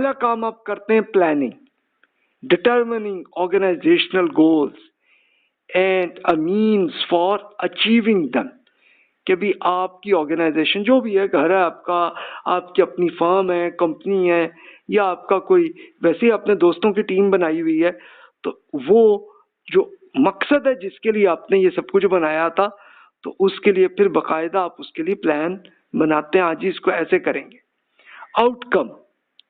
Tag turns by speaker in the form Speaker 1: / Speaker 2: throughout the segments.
Speaker 1: پہلا کام آپ کرتے ہیں planning, determining organisational goals and a means for achieving them, کہ بھی آپ کی آرگنائزیشن جو بھی ہے، گھر ہے آپ کا، آپ کی اپنی فرم ہے، کمپنی ہے، یا آپ کا کوئی ویسے ہی اپنے دوستوں کی ٹیم بنائی ہوئی ہے، تو وہ جو مقصد ہے جس کے لیے آپ نے یہ سب کچھ بنایا تھا، تو اس کے لیے پھر باقاعدہ آپ اس کے لیے پلان بناتے ہیں، آج ہی اس کو ایسے کریں گے۔ آؤٹ کم،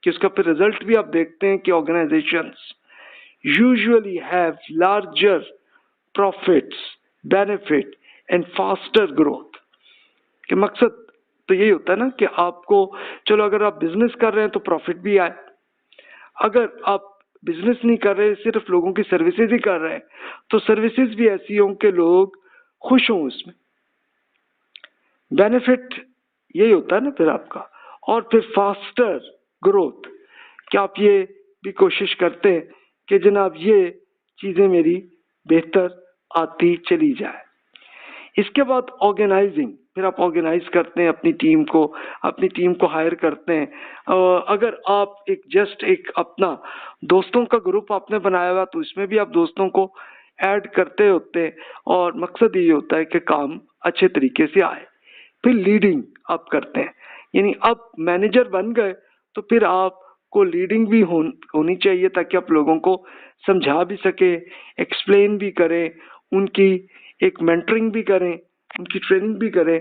Speaker 1: کہ اس کا پھر رزلٹ بھی آپ دیکھتے ہیں کہ organisations usually have larger profits, benefit and faster growth، کہ مقصد تو یہی ہوتا ہے نا کہ آپ کو، چلو اگر آپ بزنس کر رہے ہیں تو پروفٹ بھی آئے، اگر آپ بزنس نہیں کر رہے صرف لوگوں کی سروسز ہی کر رہے ہیں تو سروسز بھی ایسی ہوں کہ لوگ خوش ہوں اس میں، بینیفٹ یہی ہوتا ہے نا پھر آپ کا۔ اور پھر فاسٹر گروتھ، کہ آپ یہ بھی کوشش کرتے ہیں کہ جناب یہ چیزیں میری بہتر آتی چلی جائے۔ اس کے بعد آرگنائزنگ، پھر آپ آرگنائز کرتے ہیں اپنی ٹیم کو ہائر کرتے ہیں۔ اگر آپ ایک اپنا دوستوں کا گروپ آپ نے بنایا ہوا تو اس میں بھی آپ دوستوں کو ایڈ کرتے ہوتے ہیں، اور مقصد یہ ہوتا ہے کہ کام اچھے طریقے سے آئے۔ پھر لیڈنگ آپ کرتے ہیں، یعنی اب مینیجر بن گئے تو پھر آپ کو لیڈنگ بھی ہونی چاہیے تاکہ آپ لوگوں کو سمجھا بھی سکیں، ایکسپلین بھی کریں، ان کی ایک مینٹرنگ بھی کریں، ان کی ٹریننگ بھی کریں،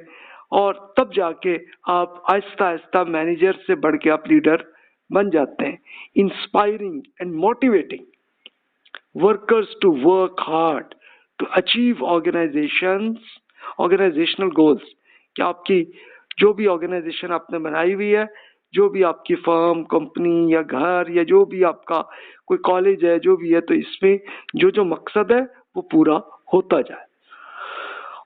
Speaker 1: اور تب جا کے آپ آہستہ آہستہ مینیجر سے بڑھ کے آپ لیڈر بن جاتے ہیں۔ Inspiring and motivating workers to work hard to achieve organisational goals, کہ آپ کی جو بھی آرگنائزیشن آپ نے بنائی ہوئی ہے، جو بھی آپ کی فرم، کمپنی یا گھر یا جو بھی آپ کا کوئی کالج ہے، جو بھی ہے، تو اس میں جو مقصد ہے وہ پورا ہوتا جائے۔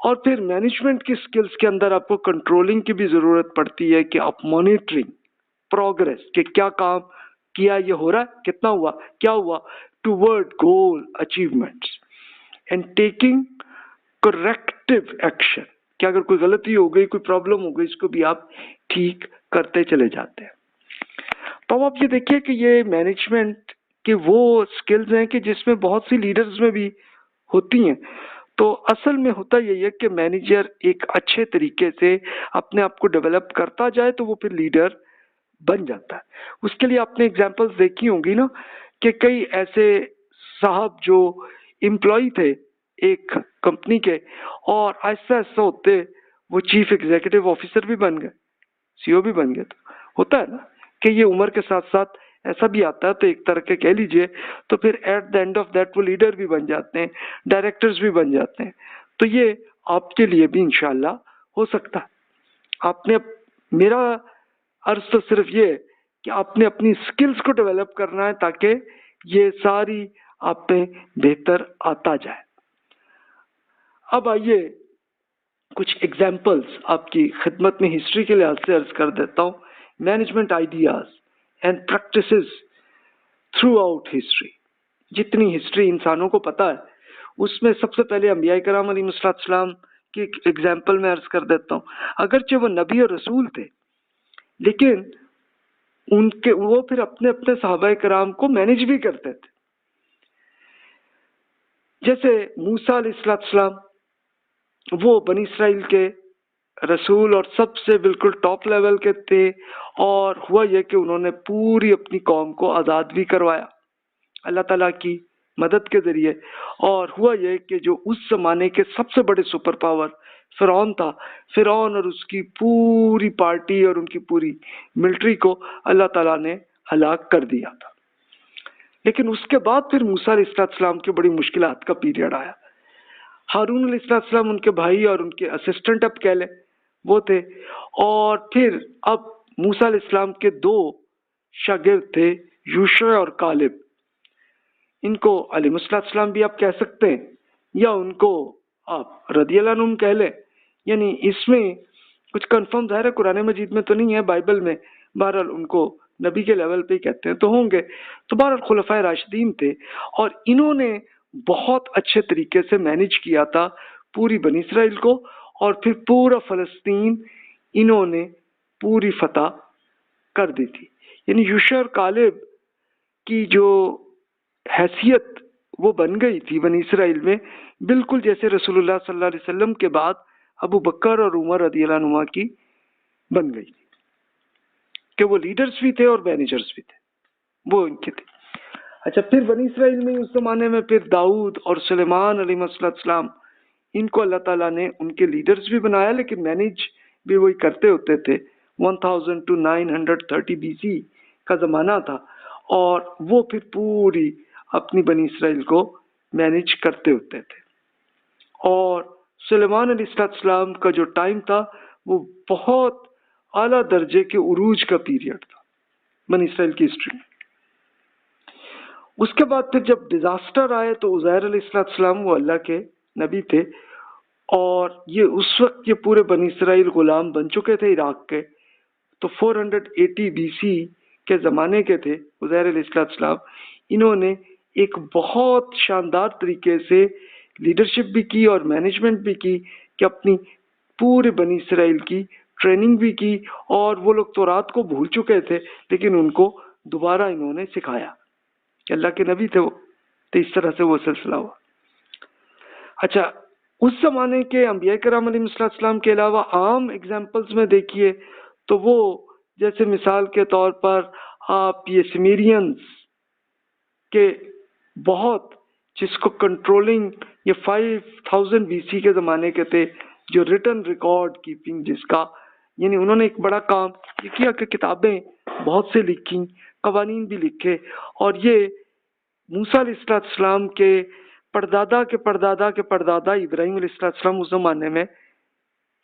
Speaker 1: اور پھر مینجمنٹ کی سکلز کے اندر آپ کو کنٹرولنگ کی بھی ضرورت پڑتی ہے، کہ آپ مانیٹرنگ پروگرس، کہ کیا کام کیا، یہ ہو رہا ہے، کتنا ہوا، کیا ہوا، toward goal achievements, and taking corrective action, کہ اگر کوئی غلطی ہو گئی، کوئی پرابلم ہو گئی، اس کو بھی آپ ٹھیک کرتے چلے جاتے ہیں۔ تو اب آپ یہ دیکھیے کہ یہ مینجمنٹ کے وہ سکلز ہیں کہ جس میں بہت سی لیڈرز میں بھی ہوتی ہیں۔ تو اصل میں ہوتا یہی ہے کہ مینیجر ایک اچھے طریقے سے اپنے آپ کو ڈیولپ کرتا جائے تو وہ پھر لیڈر بن جاتا ہے۔ اس کے لیے آپ نے ایگزامپلس دیکھی ہوں گی نا، کہ کئی ایسے صاحب جو امپلائی تھے ایک کمپنی کے، اور آہستہ آہستہ ہوتے وہ چیف ایگزیکٹو آفیسر بھی بن گئے، سی او بھی بن گئے۔ تو ہوتا ہے نا کہ یہ عمر کے ساتھ ساتھ ایسا بھی آتا ہے، تو ایک طرح کے کہہ لیجئے تو پھر at the end of that وہ لیڈر بھی بن جاتے ہیں، ڈائریکٹرز بھی بن جاتے ہیں۔ تو یہ آپ کے لیے بھی انشاءاللہ ہو سکتا ہے۔ آپ نے، میرا عرض تو صرف یہ کہ آپ نے اپنی سکلز کو ڈیولپ کرنا ہے تاکہ یہ ساری آپ پہ بہتر آتا جائے۔ اب آئیے کچھ ایگزامپلس آپ کی خدمت میں ہسٹری کے لحاظ سے عرض کر دیتا ہوں۔ Management ideas and practices through out history, جتنی ہسٹری انسانوں کو پتہ ہے اس میں سب سے پہلے انبیاء کرام علیہ السلام کی ایگزامپل میں عرض کر دیتا ہوں۔ اگرچہ وہ نبی اور رسول تھے، لیکن وہ پھر اپنے صحابہ کرام کو مینج بھی کرتے تھے۔ جیسے موسیٰ علیہ السلام، وہ بنی اسرائیل کے رسول اور سب سے بالکل ٹاپ لیول کے تھے، اور ہوا یہ کہ انہوں نے پوری اپنی قوم کو آزاد بھی کروایا اللہ تعالیٰ کی مدد کے ذریعے۔ اور ہوا یہ کہ جو اس زمانے کے سب سے بڑے سپر پاور فرعون تھا، فرعون اور اس کی پوری پارٹی اور ان کی پوری ملٹری کو اللہ تعالیٰ نے ہلاک کر دیا تھا۔ لیکن اس کے بعد پھر موسیٰ علیہ السلام کی بڑی مشکلات کا پیریڈ آیا۔ ہارون علیہ السلام ان کے بھائی اور ان کے اسسٹنٹ اب کہہ لیں وہ تھے، اور پھر اب موسیٰ علیہ السلام کے دو شاگرد تھے، یوشع اور کالب۔ ان کو علیہ السلام بھی آپ کہہ سکتے ہیں، یا ان کو آپ رضی اللہ عنہم کہہ لیں، یعنی اس میں کچھ کنفرم ظاہر ہے قرآن مجید میں تو نہیں ہے، بائبل میں، بہرحال ان کو نبی کے لیول پہ ہی کہتے ہیں تو ہوں گے۔ تو بہرحال خلفائے راشدین تھے، اور انہوں نے بہت اچھے طریقے سے مینج کیا تھا پوری بنی اسرائیل کو، اور پھر پورا فلسطین انہوں نے پوری فتح کر دی تھی۔ یعنی یوشع اور کالب کی جو حیثیت وہ بن گئی تھی بنی اسرائیل میں، بالکل جیسے رسول اللہ صلی اللہ علیہ وسلم کے بعد ابو بکر اور عمر رضی اللہ عنہما کی بن گئی تھی، کہ وہ لیڈرز بھی تھے اور مینیجرز بھی تھے، وہ ان کے تھے۔ اچھا، پھر بنی اسرائیل میں اس زمانے میں پھر داؤد اور سلیمان علیہ السلام، ان کو اللہ تعالیٰ نے ان کے لیڈرز بھی بنایا، لیکن مینیج بھی وہی کرتے ہوتے تھے۔ 1000 to 930 BC کا زمانہ تھا، اور وہ پھر پوری اپنی بنی اسرائیل کو مینیج کرتے ہوتے تھے۔ اور سلیمان علیہ السلام کا جو ٹائم تھا وہ بہت اعلیٰ درجے کے عروج کا پیریڈ تھا بنی اسرائیل کی ہسٹری میں۔ اس کے بعد پھر جب ڈیزاسٹر آئے تو عزیر علیہ السلام وہ اللہ کے نبی تھے، اور یہ اس وقت یہ پورے بنی اسرائیل غلام بن چکے تھے عراق کے، تو 480 BC کے زمانے کے تھے عزیر علیہ السلام۔ انہوں نے ایک بہت شاندار طریقے سے لیڈرشپ بھی کی اور مینجمنٹ بھی کی، کہ اپنی پورے بنی اسرائیل کی ٹریننگ بھی کی، اور وہ لوگ تورات کو بھول چکے تھے لیکن ان کو دوبارہ انہوں نے سکھایا، کہ اللہ کے نبی تھے وہ، تو اس طرح سے وہ سلسلہ ہوا۔ اچھا، اس زمانے کے انبیاء کرام علیہ السلام کے علاوہ عام ایگزامپلز میں دیکھیے تو وہ جیسے مثال کے طور پر آپ یہ سمیرینز کے بہت، جس کو کنٹرولنگ یہ 5000 BC کے زمانے کے تھے، جو ریٹن ریکارڈ کیپنگ جس کا، یعنی انہوں نے ایک بڑا کام یہ کیا کہ کتابیں بہت سے لکھی، قوانین بھی لکھے، اور یہ موسیٰ علیہ السلام کے پردادا کے پردادا کے پردادا ابراہیم علیہ السلام اس زمانے میں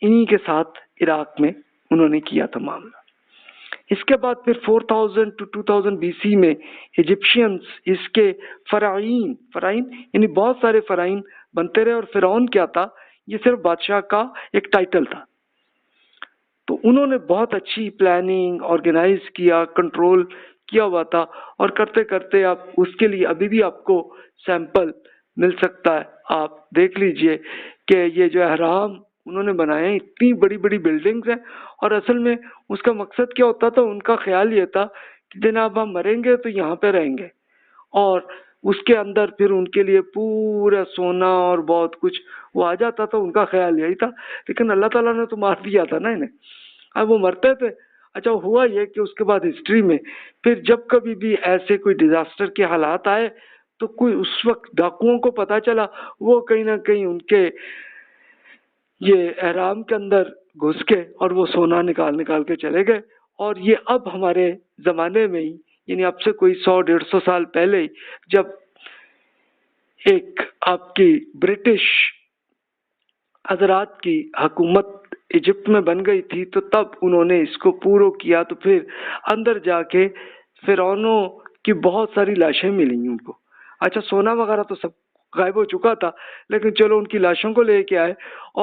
Speaker 1: انہی کے ساتھ عراق میں انہوں نے کیا تھا معاملہ۔ اس کے بعد پھر 4000 to 2000 BC میں ایجپشینز، اس کے فرعین یعنی بہت سارے فرعین بنتے رہے، اور فرعون کیا تھا؟ یہ صرف بادشاہ کا ایک ٹائٹل تھا۔ تو انہوں نے بہت اچھی پلاننگ آرگنائز کیا، کنٹرول کیا ہوا تھا، اور کرتے کرتے آپ اس کے لیے ابھی بھی آپ کو سیمپل مل سکتا ہے، آپ دیکھ لیجئے کہ یہ جو احرام انہوں نے بنائے ہیں، اتنی بڑی بڑی بلڈنگز ہیں، اور اصل میں اس کا مقصد کیا ہوتا تھا؟ ان کا خیال یہ تھا کہ جناب ہم مریں گے تو یہاں پہ رہیں گے، اور اس کے اندر پھر ان کے لیے پورا سونا اور بہت کچھ وہ آ جاتا تھا، ان کا خیال یہی تھا، لیکن اللہ تعالیٰ نے تو مار دیا تھا نا انہیں، اب وہ مرتے تھے۔ اچھا، ہوا یہ کہ اس کے بعد ہسٹری میں پھر جب کبھی بھی ایسے کوئی ڈیزاسٹر کے حالات آئے تو کوئی اس وقت ڈاکوؤں کو پتا چلا، وہ کہیں نہ کہیں ان کے یہ احرام کے اندر گھس کے اور وہ سونا نکال کے چلے گئے۔ اور یہ اب ہمارے زمانے میں ہی، یعنی اب سے کوئی 100-150 سال پہلے ہی، جب ایک آپ کی برٹش حضرات کی حکومت ایجپٹ میں بن گئی تھی، تو تب انہوں نے اس کو پورا کیا، تو پھر اندر جا کے فرعونوں کی بہت ساری لاشیں ملی ان کو۔ اچھا، سونا وغیرہ تو سب غائب ہو چکا تھا، لیکن چلو ان کی لاشوں کو لے کے آئے،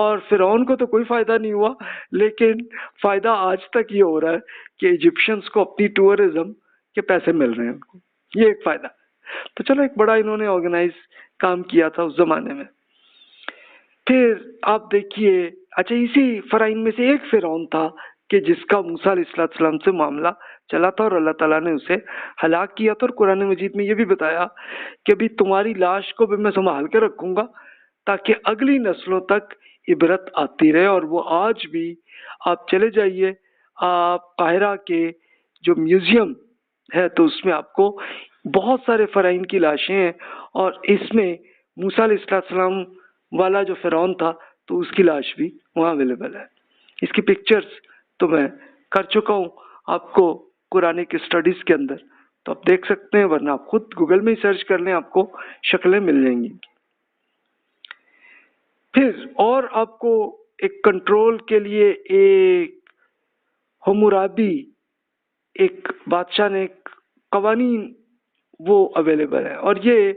Speaker 1: اور فرعون کو تو کوئی فائدہ نہیں ہوا، لیکن فائدہ آج تک یہ ہو رہا ہے کہ ایجپشنز کو اپنی ٹورزم کے پیسے مل رہے ہیں ان کو، یہ ایک فائدہ۔ تو چلو ایک بڑا انہوں نے آرگنائز کام کیا تھا اس زمانے میں۔ پھر آپ دیکھیے، اچھا اسی فرعون میں سے ایک فرعون تھا کہ جس کا موسیٰ علیہ السلام سے معاملہ چلا تھا، اور اللہ تعالیٰ نے اسے ہلاک کیا تھا، اور قرآن مجید میں یہ بھی بتایا کہ بھی تمہاری لاش کو بھی میں سنبھال کے رکھوں گا تاکہ اگلی نسلوں تک عبرت آتی رہے۔ اور وہ آج بھی آپ چلے جائیے، آپ قاہرہ کے جو میوزیم ہے تو اس میں آپ کو بہت سارے فرعون کی لاشیں ہیں، اور اس میں موسیٰ علیہ السلام والا جو فرعون تھا تو اس کی لاش بھی وہاں اویلیبل ہے۔ اس کی پکچرز تو میں کر چکا ہوں آپ کو قرآن کی اسٹڈیز کے اندر، تو آپ دیکھ سکتے ہیں، ورنہ آپ خود گوگل میں ہی سرچ کر لیں، آپ کو شکلیں مل جائیں گی۔ پھر اور آپ کو ایک کنٹرول کے لیے ایک حمورابی، ایک بادشاہ نے ایک قوانین وہ اویلیبل ہے، اور یہ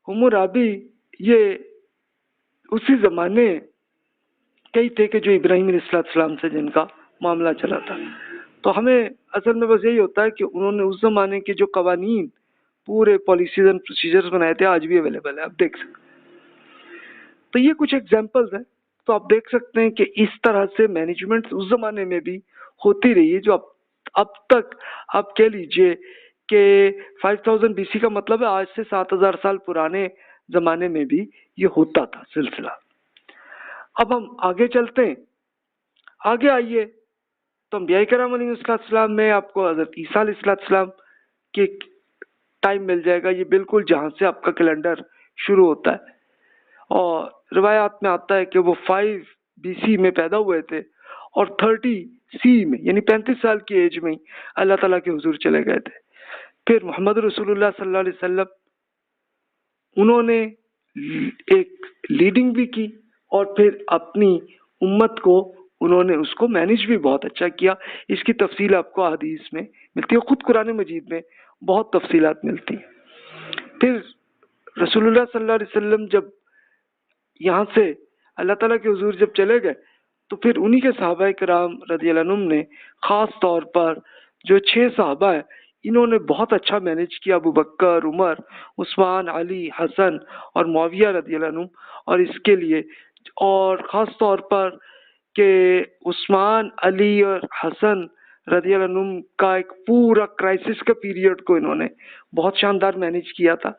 Speaker 1: حمورابی یہ اسی زمانے کئی تھے کہ جو ابراہیم علیہ السلام سے جن کا معاملہ چلا تھا۔ تو ہمیں اصل میں بس یہی ہوتا ہے کہ انہوں نے اس زمانے کے جو قوانین پورے پالیسیز اینڈ پروسیجرز بنائے تھے، آج بھی اویلیبل ہے، آپ دیکھ سکتے ہیں۔ تو یہ کچھ ایگزامپلز ہیں، تو آپ دیکھ سکتے ہیں کہ اس طرح سے مینجمنٹ اس زمانے میں بھی ہوتی رہی ہے، جو اب تک آپ کہہ لیجئے کہ 5000 BC کا مطلب ہے آج سے 7000 سال پرانے زمانے میں بھی یہ ہوتا تھا سلسلہ۔ اب ہم آگے چلتے ہیں، آگے آئیے تو انبیاء کرام علیہ السلام میں آپ کو حضرت عیسیٰ علیہ السلام کے ٹائم مل جائے گا، یہ بالکل جہاں سے آپ کا کیلنڈر شروع ہوتا ہے، اور روایات میں آتا ہے کہ وہ 5 BC میں پیدا ہوئے تھے اور 30 CE میں یعنی 35 سال کی ایج میں ہی اللہ تعالیٰ کے حضور چلے گئے تھے۔ پھر محمد رسول اللہ صلی اللہ علیہ وسلم انہوں نے ایک لیڈنگ بھی کی اور پھر اپنی امت کو انہوں نے اس کو مینیج بھی بہت اچھا کیا۔ اس کی تفصیل آپ کو حدیث میں ملتی ہے، خود قرآن مجید میں بہت تفصیلات ملتی ہیں۔ پھر رسول اللہ صلی اللہ علیہ وسلم جب یہاں سے اللہ تعالیٰ کے حضور جب چلے گئے تو پھر انہی کے صحابہ کرام رضی اللہ عنہم نے خاص طور پر جو 6 صحابہ ہیں انہوں نے بہت اچھا مینیج کیا، ابو بکر، عمر، عثمان، علی، حسن اور معاویہ رضی اللہ عنہم، اور اس کے لیے اور خاص طور پر کہ عثمان، علی اور حسن رضی اللہ عنہم کا ایک پورا کرائسس کا پیریڈ کو انہوں نے بہت شاندار مینیج کیا تھا۔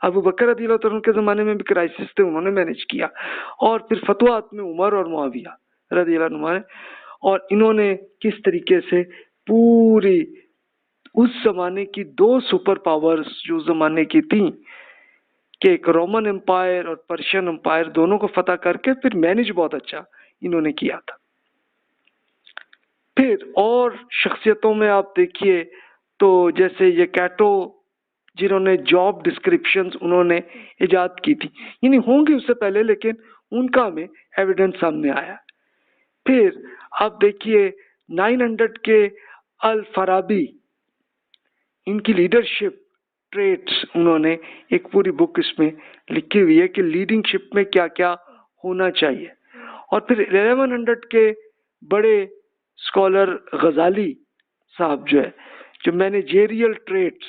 Speaker 1: ابو بکر رضی اللہ عنہ کے زمانے میں بھی کرائسس تھے، انہوں نے مینیج کیا، اور پھر فتوحات میں عمر اور معاویہ رضی اللہ عنہ، اور انہوں نے کس طریقے سے پوری اس زمانے کی 2 سپر پاورز جو زمانے کی تھیں کہ ایک رومن امپائر اور پرشین امپائر، دونوں کو فتح کر کے پھر مینیج بہت اچھا انہوں نے کیا تھا۔ پھر اور شخصیتوں میں آپ دیکھیے تو جیسے یہ کیٹو، جنہوں نے جاب ڈسکرپشنز انہوں نے ایجاد کی تھی، یعنی ہوں گی اس سے پہلے لیکن ان کا ہمیں ایویڈنس سامنے آیا۔ پھر آپ دیکھیے 900 کے الفارابی، ان کی لیڈرشپ ٹریٹس انہوں نے ایک پوری بک اس میں لکھی ہوئی ہے کہ لیڈنگ شپ میں کیا کیا ہونا چاہیے۔ اور پھر 1100 کے بڑے اسکالر غزالی صاحب جو مینیجریل ٹریٹس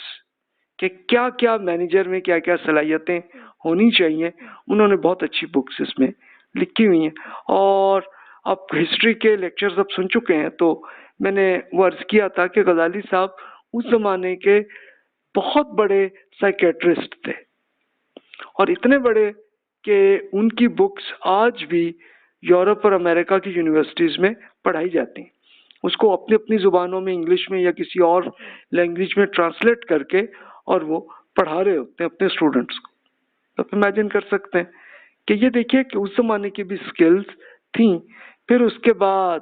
Speaker 1: کہ کیا کیا مینیجر میں کیا کیا صلاحیتیں ہونی چاہیے، انہوں نے بہت اچھی بکس اس میں لکھی ہوئی ہیں۔ اور اب ہسٹری کے لیکچرز اب سن چکے ہیں تو میں نے وہ عرض کیا تھا کہ غزالی صاحب اس زمانے کے بہت بڑے سائیکیٹرسٹ تھے، اور اتنے بڑے کہ ان کی بکس آج بھی یورپ اور امریکہ کی یونیورسٹیز میں پڑھائی جاتی ہیں، اس کو اپنی اپنی زبانوں میں انگلش میں یا کسی اور لینگویج میں ٹرانسلیٹ کر کے اور وہ پڑھا رہے ہوتے ہیں اپنے اسٹوڈنٹس کو۔ تو امیجن کر سکتے ہیں کہ یہ دیکھیے کہ اس زمانے کی بھی سکلز تھیں۔ پھر اس کے بعد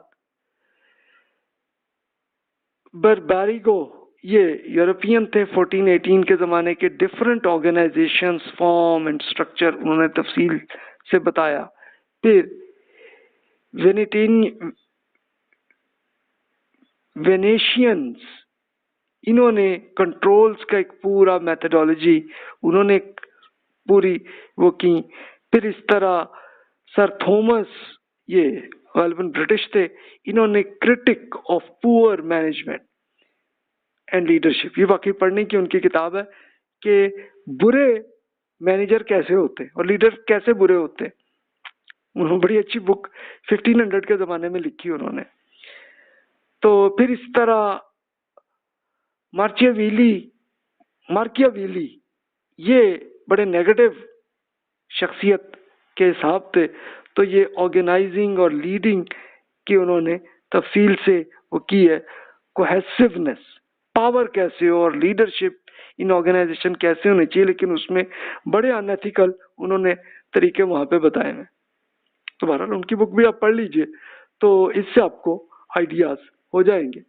Speaker 1: برباریگو، یہ یورپین تھے 1418 کے زمانے کے، different organisations, form and structure انہوں نے تفصیل سے بتایا۔ پھر وینیشینز، انہوں نے کنٹرولز کا ایک پورا میتھڈالوجی انہوں نے پوری وہ کی۔ پھر اس طرح سر تھومس، یہ غالباً برٹش تھے، انہوں نے Currituck of poor management and leadership, یہ واقعی پڑھنے کی ان کی کتاب ہے کہ برے مینیجر کیسے ہوتے اور لیڈر کیسے برے ہوتے، انہوں نے بڑی اچھی بک 1500 کے زمانے میں لکھی انہوں نے۔ تو پھر اس طرح مارکیاویلی یہ بڑے نیگیٹو شخصیت کے حساب تھے، تو یہ آرگنائزنگ اور لیڈنگ کی انہوں نے تفصیل سے وہ کی ہے، کوہیسونیس، پاور کیسے ہو اور لیڈرشپ ان آرگنائزیشن کیسے ہونے چاہیے، لیکن اس میں بڑے انیتھیکل انہوں نے طریقے وہاں پہ بتائے ہیں۔ تو بہرحال ان کی بک بھی آپ پڑھ لیجئے تو اس سے آپ کو آئیڈیاز ہو جائیں گے۔